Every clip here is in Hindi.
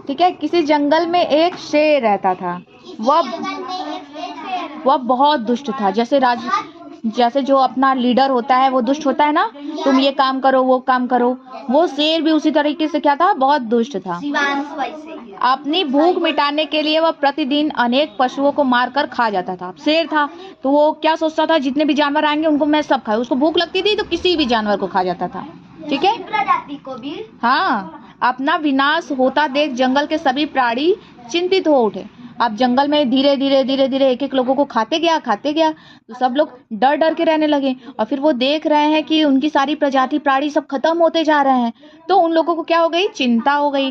ठीक है, किसी जंगल में एक शेर रहता था। वह बहुत दुष्ट था। जैसे जो अपना लीडर होता है वो दुष्ट होता है ना, तुम ये काम करो वो काम करो, वो शेर भी उसी तरीके से क्या था, बहुत दुष्ट था। अपनी भूख मिटाने के लिए वह प्रतिदिन अनेक पशुओं को मारकर खा जाता था। शेर था तो वो क्या सोचता था, जितने भी जानवर आएंगे उनको मैं सब खाऊं। उसको भूख लगती थी तो किसी भी जानवर को खा जाता था। ठीक है, प्रजाति को भी। हाँ, अपना विनाश होता देख जंगल के सभी प्राणी चिंतित हो उठे। अब जंगल में धीरे धीरे एक एक लोगों को खाते गया तो सब लोग डर डर के रहने लगे। और फिर वो देख रहे हैं कि उनकी सारी प्रजाति प्राणी सब खत्म होते जा रहे हैं, तो उन लोगों को क्या हो गई, चिंता हो गई।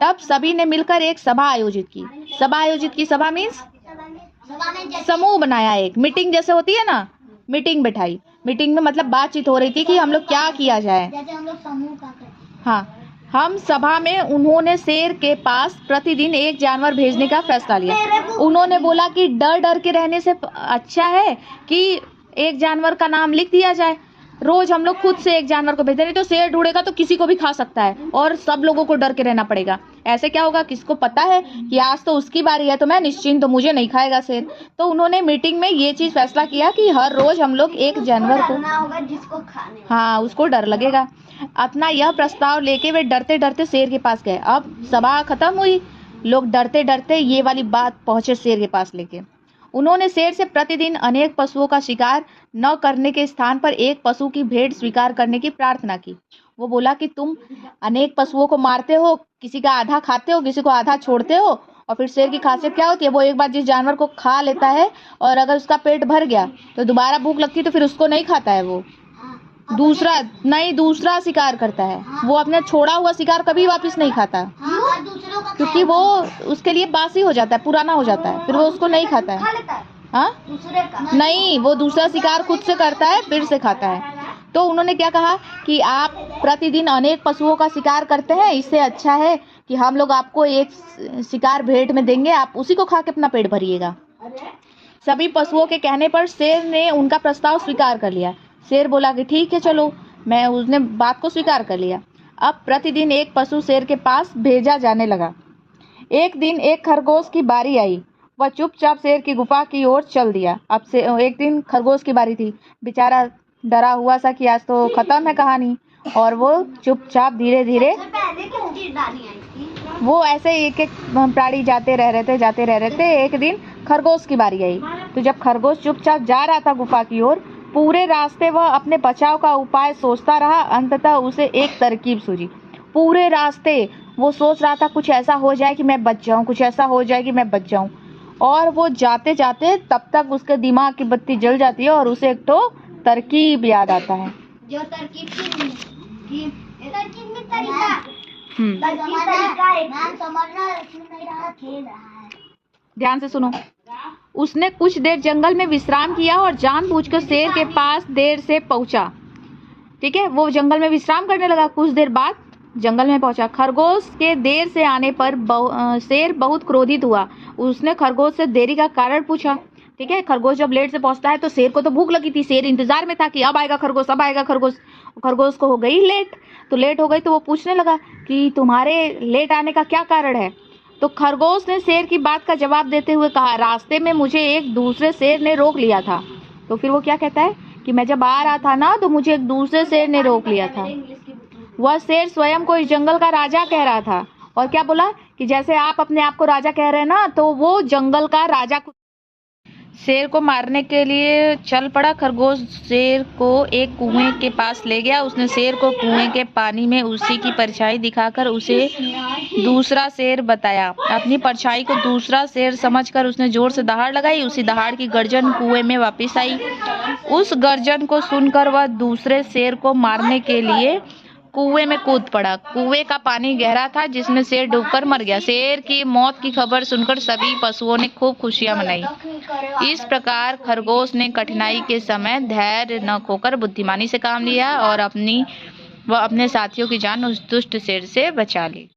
तब सभी ने मिलकर एक सभा आयोजित की। सभा मीन्स समूह बनाया, एक मीटिंग जैसे होती है ना, मीटिंग बैठाई। मीटिंग में मतलब बातचीत हो रही थी कि हम लोग क्या किया जाए। जैसे हम लोग समूह का करते हैं। हाँ, हम सभा में उन्होंने शेर के पास प्रतिदिन एक जानवर भेजने का फैसला लिया। उन्होंने बोला कि डर डर के रहने से अच्छा है कि एक जानवर का नाम लिख दिया जाए। रोज हम लोग खुद से एक जानवर को भेजते, नहीं तो शेर ढूंढेगा तो किसी को भी खा सकता है और सब लोगों को डर के रहना पड़ेगा। ऐसे क्या होगा, किसको पता है कि आज तो उसकी बारी है तो मैं निश्चिंत, तो मुझे नहीं खाएगा शेर। तो उन्होंने मीटिंग में ये चीज फैसला किया कि हर रोज हम लोग एक जानवर को, होगा जिसको खाने, हाँ, उसको डर लगेगा। अपना यह प्रस्ताव लेके वे डरते डरते शेर के पास गए। अब सभा खत्म हुई, लोग डरते डरते ये वाली बात पहुंचे शेर के पास लेके। उन्होंने शेर से प्रतिदिन अनेक पशुओं का शिकार न करने के स्थान पर एक पशु की भेंट स्वीकार करने की प्रार्थना की। वो बोला कि तुम अनेक पशुओं को मारते हो, किसी का आधा खाते हो, किसी को आधा छोड़ते हो। और फिर शेर की खासियत क्या होती है, वो एक बार जिस जानवर को खा लेता है और अगर उसका पेट भर गया तो दोबारा भूख लगती है तो फिर उसको नहीं खाता है, वो दूसरा शिकार करता है। वो अपने छोड़ा हुआ शिकार कभी वापस नहीं खाता, क्योंकि वो उसके लिए बासी हो जाता है, पुराना हो जाता है, फिर वो उसको नहीं खाता है। हाँ, नहीं, वो दूसरा शिकार खुद से करता है फिर से खाता है। तो उन्होंने क्या कहा कि आप प्रतिदिन अनेक पशुओं का शिकार करते हैं, इससे अच्छा है कि हम लोग आपको एक शिकार भेंट में देंगे, आप उसी को खा के अपना पेट भरिएगा। सभी पशुओं के कहने पर शेर ने उनका प्रस्ताव स्वीकार कर लिया। शेर बोला कि ठीक है चलो, उसने बात को स्वीकार कर लिया। अब प्रतिदिन एक पशु शेर के पास भेजा जाने लगा। एक दिन एक खरगोश की बारी आई। वह चुपचाप शेर की गुफा की ओर चल दिया। अब से एक दिन खरगोश की बारी थी, बेचारा डरा हुआ सा कि आज तो खत्म है कहानी, और वो चुपचाप धीरे धीरे, वो ऐसे एक एक प्राणी जाते रह रहे थे। एक दिन खरगोश की बारी आई, तो जब खरगोश चुपचाप जा रहा था गुफा की ओर, पूरे रास्ते वह अपने बचाव का उपाय सोचता रहा। अंततः उसे एक तरकीब सूझी। पूरे रास्ते वो सोच रहा था कुछ ऐसा हो जाए कि मैं बच जाऊं, कुछ ऐसा हो जाए कि मैं बच जाऊं। और वो जाते जाते तब तक उसके दिमाग की बत्ती जल जाती है और उसे एक तो तरकीब याद आता है। जो तरकीब में तरीका खेल रहा है। ध्यान से सुनो। उसने कुछ देर जंगल में विश्राम किया और जानबूझकर शेर के पास देर से पहुंचा। ठीक है, वो जंगल में विश्राम करने लगा। कुछ देर बाद जंगल में पहुंचा। खरगोश के देर से आने पर शेर बहुत क्रोधित हुआ। उसने खरगोश से देरी का कारण पूछा। ठीक है, खरगोश जब लेट से पहुंचता है तो शेर को तो भूख लगी थी, शेर इंतजार में था कि अब आएगा खरगोश, अब आएगा खरगोश। खरगोश को हो गई लेट, तो वो पूछने लगा कि तुम्हारे लेट आने का क्या कारण है। तो खरगोश ने शेर की बात का जवाब देते हुए कहा, रास्ते में मुझे एक दूसरे शेर ने रोक लिया था। तो फिर वो क्या कहता है कि मैं जब आ रहा था ना तो मुझे एक दूसरे शेर ने रोक लिया था। वह शेर स्वयं को इस जंगल का राजा कह रहा था। और क्या बोला कि जैसे आप अपने आप को राजा कह रहे हैं ना, तो वो जंगल का राजा शेर को मारने के लिए चल पड़ा। खरगोश शेर को एक कुएं के पास ले गया। उसने शेर को कुएं के पानी में उसी की परछाई दिखाकर उसे दूसरा शेर बताया। अपनी परछाई को दूसरा शेर समझकर उसने जोर से दहाड़ लगाई। उसी दहाड़ की गर्जन कुएं में वापस आई। उस गर्जन को सुनकर वह दूसरे शेर को मारने के लिए कुएं में कूद पड़ा। कुएं का पानी गहरा था जिसमें शेर डूबकर मर गया। शेर की मौत की खबर सुनकर सभी पशुओं ने खूब खुशियां मनाई। इस प्रकार खरगोश ने कठिनाई के समय धैर्य न खोकर बुद्धिमानी से काम लिया और अपने साथियों की जान उस दुष्ट शेर से बचा ली।